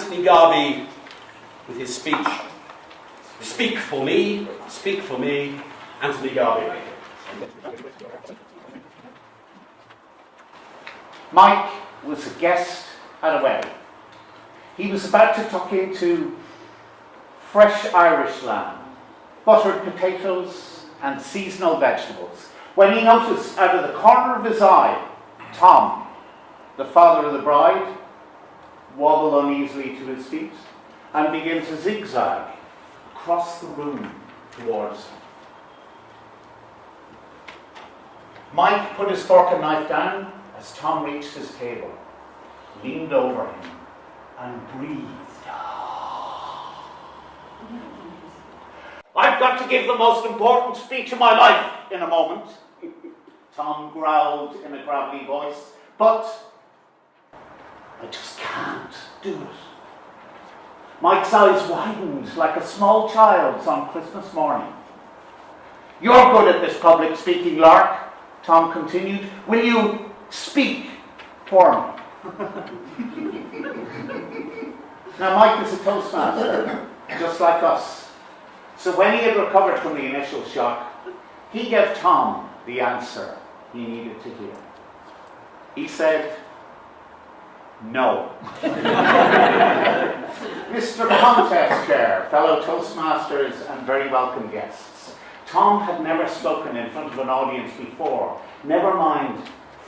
Anthony Garvey with his speech, Speak for me, Anthony Garvey. Mike was a guest at a wedding. He was about to tuck into fresh Irish lamb, buttered potatoes and seasonal vegetables, when he noticed out of the corner of his eye, Tom, the father of the bride, wobble uneasily to his feet and begin to zigzag across the room towards him. Mike put his fork and knife down as Tom reached his table, leaned over him and breathed. "I've got to give the most important speech of my life in a moment," Tom growled in a gravelly voice, "but I just can't do it." Mike's eyes widened like a small child's on Christmas morning. "You're good at this public speaking, Lark," Tom continued. "Will you speak for me?" Now, Mike is a Toastmaster, just like us. So when he had recovered from the initial shock, he gave Tom the answer he needed to hear. He said, "No." Mr. Contest Chair, fellow Toastmasters and very welcome guests, Tom had never spoken in front of an audience before, never mind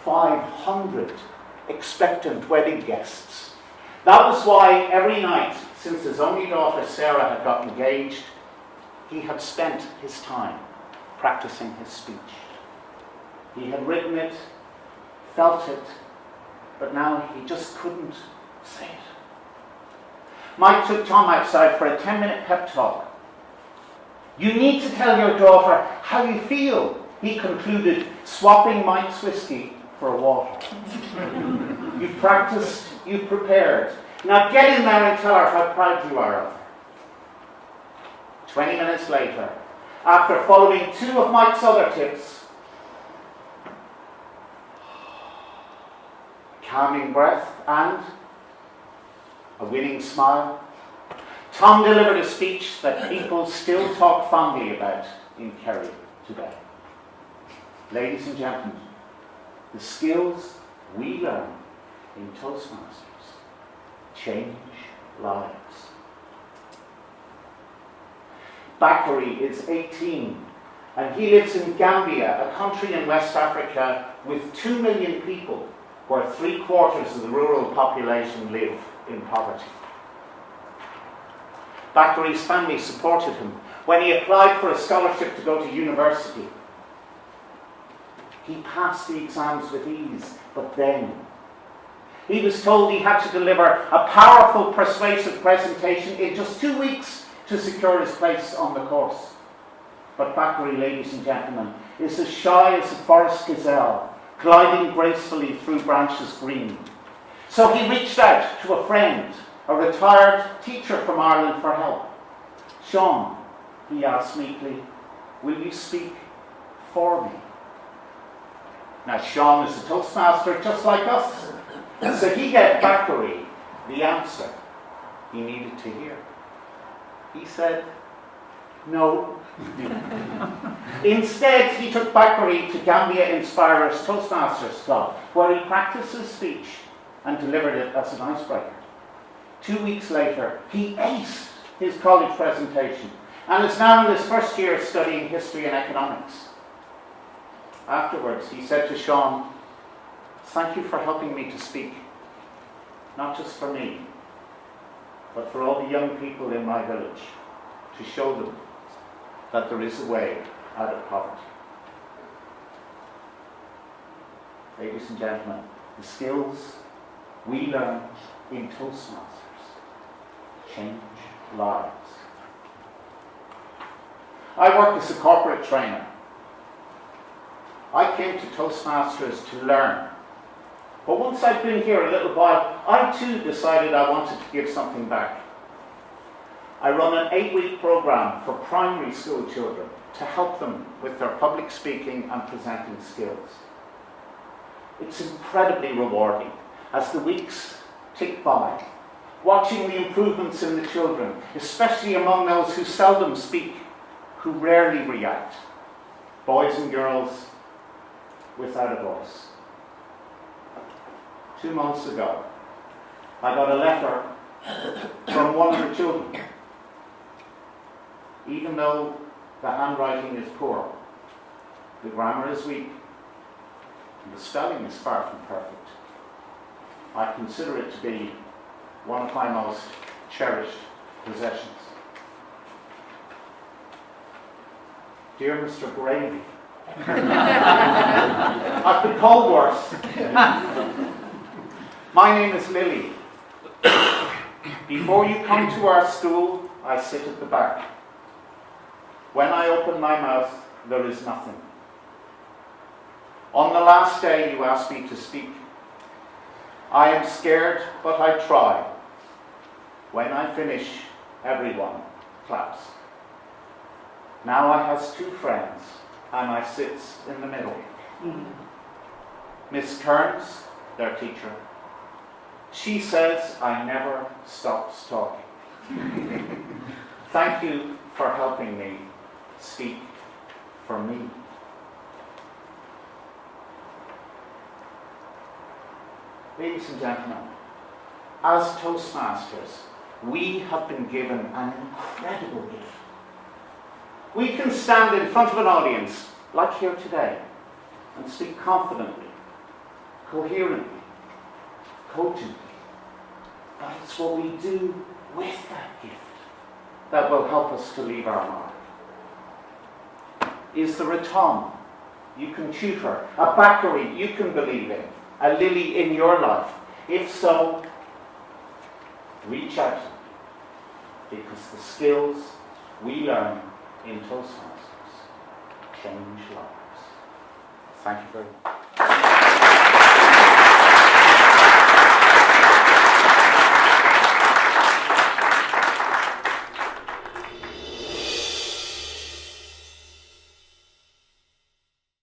500 expectant wedding guests. That was why every night, since his only daughter Sarah had got engaged, he had spent his time practicing his speech. He had written it, felt it, but now he just couldn't say it. Mike took Tom outside for a 10-minute pep talk. "You need to tell your daughter how you feel," he concluded, swapping Mike's whiskey for water. "You've practiced, you've prepared. Now get in there and tell her how proud you are of her." 20 minutes later, after following 2 of Mike's other tips, calming breath and a winning smile, Tom delivered a speech that people still talk fondly about in Kerry today. Ladies and gentlemen, the skills we learn in Toastmasters change lives. Bakary is 18 and he lives in Gambia, a country in West Africa with 2 million people, where 3/4 of the rural population live in poverty. Bakary's family supported him when he applied for a scholarship to go to university. He passed the exams with ease, but then he was told he had to deliver a powerful, persuasive presentation in just 2 weeks to secure his place on the course. But Bakary, ladies and gentlemen, is as shy as a forest gazelle, gliding gracefully through branches green. So he reached out to a friend, a retired teacher from Ireland, for help. "Sean," he asked meekly, "will you speak for me?" Now, Sean is a Toastmaster just like us, so he gave Bakary the answer he needed to hear. He said, "No." Instead, he took Bakary to Gambia Inspirer's Toastmasters Club, where he practiced his speech and delivered it as an icebreaker. 2 weeks later, he aced his college presentation and is now in his first year studying history and economics. Afterwards, he said to Sean, "Thank you for helping me to speak, not just for me, but for all the young people in my village, to show them that there is a way out of poverty." Ladies and gentlemen, the skills we learn in Toastmasters change lives. I work as a corporate trainer. I came to Toastmasters to learn. But once I'd been here a little while, I too decided I wanted to give something back. I run an 8-week program for primary school children to help them with their public speaking and presenting skills. It's incredibly rewarding as the weeks tick by, watching the improvements in the children, especially among those who seldom speak, who rarely react, boys and girls without a voice. 2 months ago, I got a letter from one of the children. Even though the handwriting is poor, the grammar is weak, and the spelling is far from perfect, I consider it to be one of my most cherished possessions. Dear Mr. Garvey, I've been called worse. My name is Lily. Before you come to our school, I sit at the back. When I open my mouth, there is nothing. On the last day, you asked me to speak. I am scared, but I try. When I finish, everyone claps. Now I has 2 friends, and I sits in the middle. Miss Kearns, their teacher, she says I never stops talking. Thank you for helping me speak for me. Ladies and gentlemen, as Toastmasters, we have been given an incredible gift. We can stand in front of an audience, like here today, and speak confidently, coherently, cogently. But it's what we do with that gift that will help us to leave our mark. Is there a Tom you can tutor, a Bakary you can believe in, a Lily in your life? If so, reach out, because the skills we learn in Toastmasters change lives. Thank you very much.